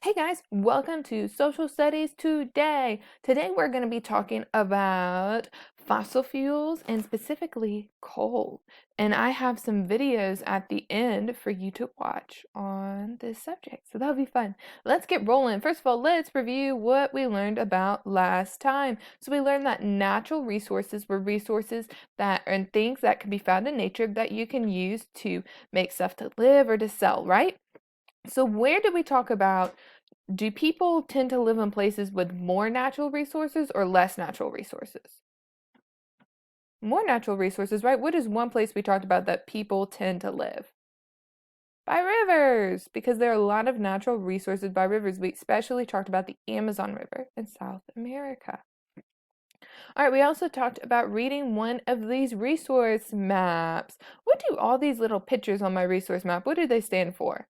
Hey guys, welcome to Social Studies Today. Today we're going to be talking about fossil fuels and specifically coal. And I have some videos at the end for you to watch on this subject. So that'll be fun. Let's get rolling. First of all, let's review what we learned about last time. So we learned that natural resources were resources that and things that can be found in nature that you can use to make stuff to live or to sell, right? So where did we talk about, do people tend to live in places with more natural resources or less natural resources? More natural resources, right? What is one place we talked about that people tend to live? By rivers, because there are a lot of natural resources by rivers. We especially talked about the Amazon River in South America. All right, we also talked about reading one of these resource maps. What do all these little pictures on my resource map, what do they stand for?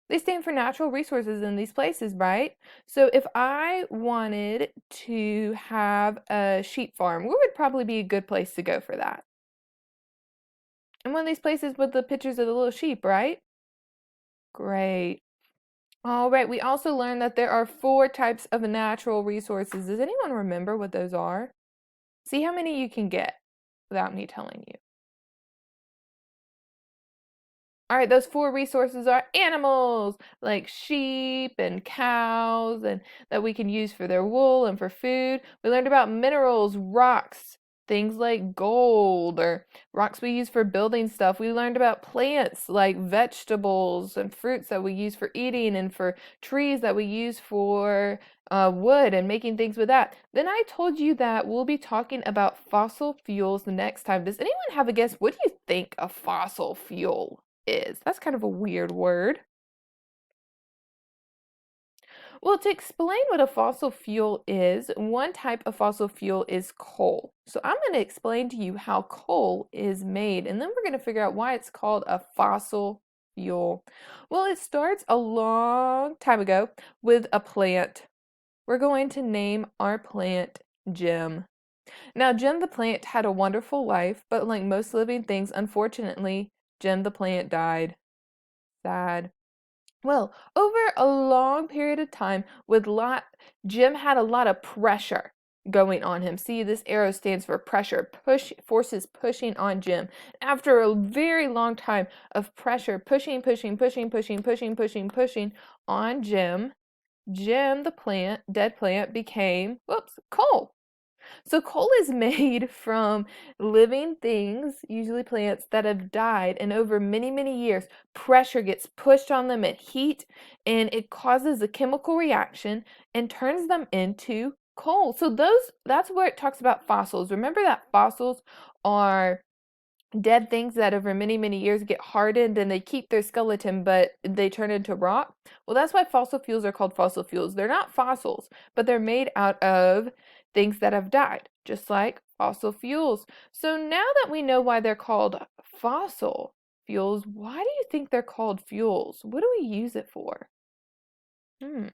They stand for natural resources in these places, right? So if I wanted to have a sheep farm, where would probably be a good place to go for that? And one of these places with the pictures of the little sheep, right? Great. All right, we also learned that there are 4 types of natural resources. Does anyone remember what those are? See how many you can get without me telling you. All right, those 4 resources are animals, like sheep and cows, and that we can use for their wool and for food. We learned about minerals, rocks, things like gold, or rocks we use for building stuff. We learned about plants, like vegetables and fruits that we use for eating, and for trees that we use for wood and making things with that. Then I told you that we'll be talking about fossil fuels the next time. Does anyone have a guess? What do you think a fossil fuel is? That's kind of a weird word. Well, to explain what a fossil fuel is, one type of fossil fuel is coal. So I'm going to explain to you how coal is made, and then we're going to figure out why it's called a fossil fuel. Well, it starts a long time ago with a plant. We're going to name our plant Jim. Now, Jim the plant had a wonderful life, but like most living things, unfortunately, Jim the plant died. Sad. Well, over a long period of time, Jim had a lot of pressure going on him. See, this arrow stands for pressure, forces pushing on Jim. After a very long time of pressure, pushing on Jim, Jim the plant, dead plant, became, coal. So coal is made from living things, usually plants, that have died, and over many, many years, pressure gets pushed on them at heat, and it causes a chemical reaction and turns them into coal. So that's where it talks about fossils. Remember that fossils are dead things that over many, many years get hardened and they keep their skeleton, but they turn into rock. Well, that's why fossil fuels are called fossil fuels. They're not fossils, but they're made out of things that have died, just like fossil fuels. So now that we know why they're called fossil fuels, why do you think they're called fuels? What do we use it for? Hmm.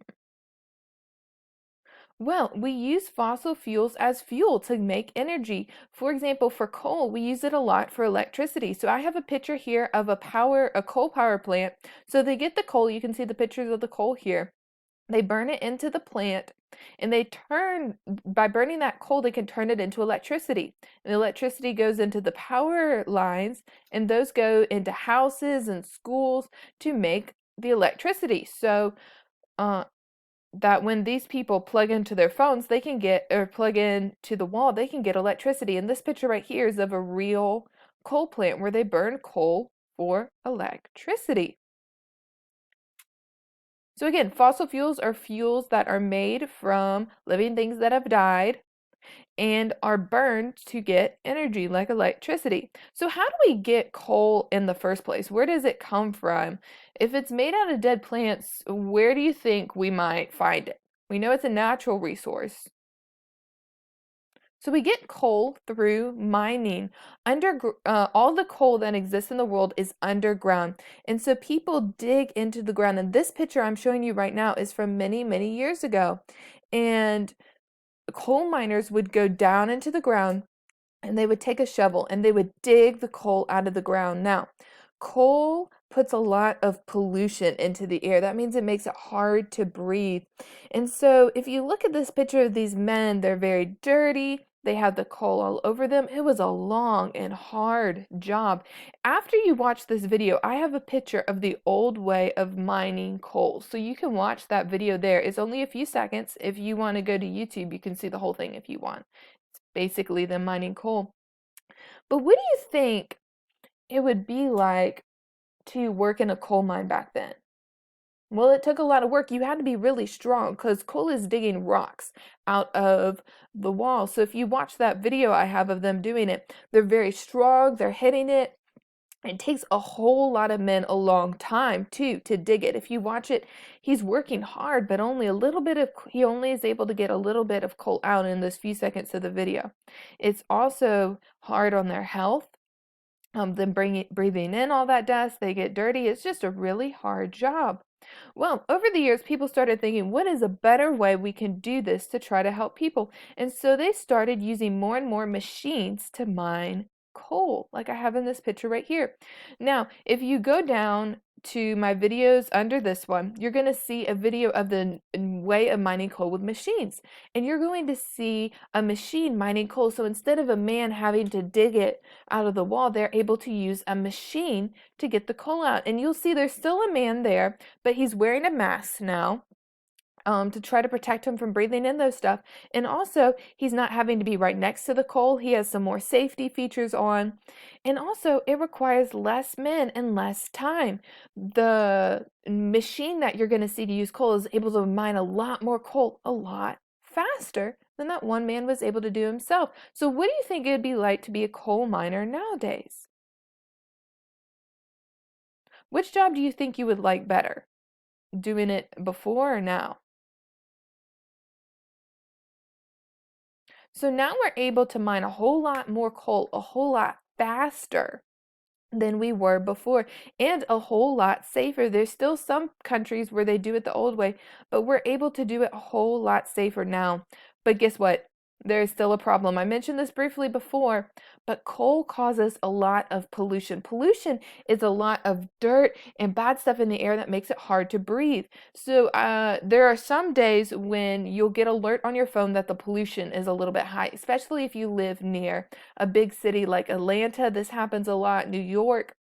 Well, we use fossil fuels as fuel to make energy. For example, for coal, we use it a lot for electricity. So I have a picture here of a coal power plant. So they get the coal, you can see the pictures of the coal here. They burn it into the plant, and by burning that coal, they can turn it into electricity. And the electricity goes into the power lines, and those go into houses and schools to make the electricity. So, uh, that when these people plug into their phones, they can get, or plug in to the wall, they can get electricity. And this picture right here is of a real coal plant where they burn coal for electricity. So again, fossil fuels are fuels that are made from living things that have died and are burned to get energy like electricity. So how do we get coal in the first place? Where does it come from? If it's made out of dead plants, where do you think we might find it? We know it's a natural resource. So we get coal through mining. All the coal that exists in the world is underground. And so people dig into the ground. And this picture I'm showing you right now is from many, many years ago. And coal miners would go down into the ground and they would take a shovel and they would dig the coal out of the ground. Now, coal puts a lot of pollution into the air. That means it makes it hard to breathe. And so if you look at this picture of these men, they're very dirty. They have the coal all over them. It was a long and hard job. After you watch this video, I have a picture of the old way of mining coal. So you can watch that video there. It's only a few seconds. If you want to go to YouTube, you can see the whole thing if you want. It's basically them mining coal. But what do you think it would be like to work in a coal mine back then? Well, it took a lot of work. You had to be really strong because coal is digging rocks out of the wall. So if you watch that video I have of them doing it, they're very strong, they're hitting it. It takes a whole lot of men a long time too to dig it. If you watch it, he's working hard, but only a little bit of, he only is able to get a little bit of coal out in those few seconds of the video. It's also hard on their health. Them breathing in all that dust, they get dirty. It's just a really hard job. Well, over the years, people started thinking, what is a better way we can do this to try to help people? And so they started using more and more machines to mine coal, like I have in this picture right here. Now, if you go down to my videos under this one, you're going to see a video of the way of mining coal with machines. And you're going to see a machine mining coal. So instead of a man having to dig it out of the wall, they're able to use a machine to get the coal out. And you'll see there's still a man there, but he's wearing a mask now. To try to protect him from breathing in those stuff. And also, he's not having to be right next to the coal. He has some more safety features on. And also, it requires less men and less time. The machine that you're going to see to use coal is able to mine a lot more coal a lot faster than that one man was able to do himself. So what do you think it would be like to be a coal miner nowadays? Which job do you think you would like better? Doing it before or now? So now we're able to mine a whole lot more coal, a whole lot faster than we were before, and a whole lot safer. There's still some countries where they do it the old way, but we're able to do it a whole lot safer now. But guess what? There is still a problem. I mentioned this briefly before, but coal causes a lot of pollution. Pollution is a lot of dirt and bad stuff in the air that makes it hard to breathe. So there are some days when you'll get alert on your phone that the pollution is a little bit high, especially if you live near a big city like Atlanta. This happens a lot, New York.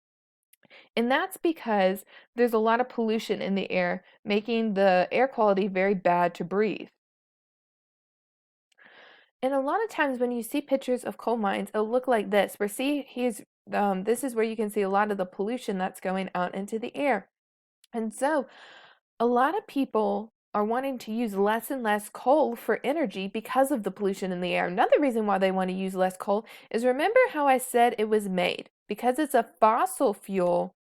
And that's because there's a lot of pollution in the air, making the air quality very bad to breathe. And a lot of times when you see pictures of coal mines, it'll look like this. This is where you can see a lot of the pollution that's going out into the air. And so a lot of people are wanting to use less and less coal for energy because of the pollution in the air. Another reason why they want to use less coal is, remember how I said it was made? Because it's a fossil fuel.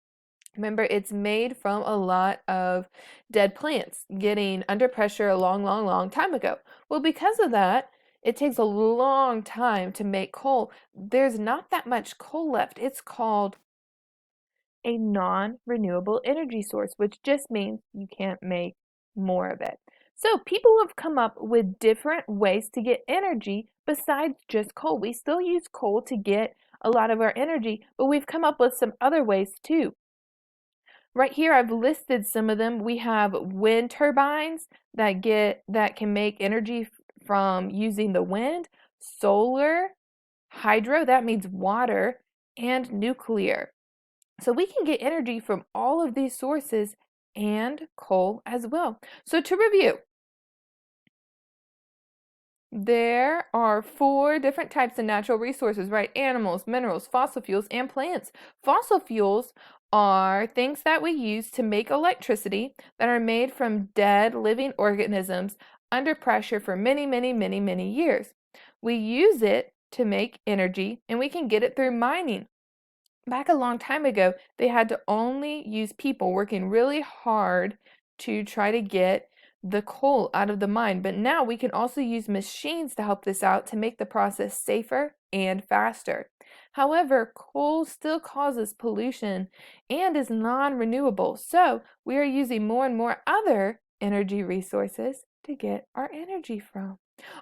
Remember, it's made from a lot of dead plants getting under pressure a long, long, long time ago. Well, because of that, it takes a long time to make coal. There's not that much coal left. It's called a non-renewable energy source, which just means you can't make more of it. So people have come up with different ways to get energy besides just coal. We still use coal to get a lot of our energy, but we've come up with some other ways too. Right here, I've listed some of them. We have wind turbines that can make energy from using the wind, solar, hydro, that means water, and nuclear. So we can get energy from all of these sources and coal as well. So to review, there are 4 different types of natural resources, right? Animals, minerals, fossil fuels, and plants. Fossil fuels are things that we use to make electricity that are made from dead living organisms under pressure for many, many, many, many years. We use it to make energy, and we can get it through mining. Back a long time ago, they had to only use people working really hard to try to get the coal out of the mine. But now we can also use machines to help this out to make the process safer and faster. However, coal still causes pollution and is non-renewable, so we are using more and more other energy resources to get our energy from.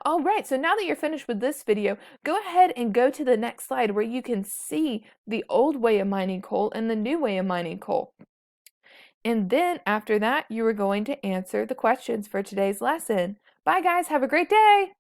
All right, so now that you're finished with this video, go ahead and go to the next slide where you can see the old way of mining coal and the new way of mining coal. And then after that, you are going to answer the questions for today's lesson. Bye, guys. Have a great day.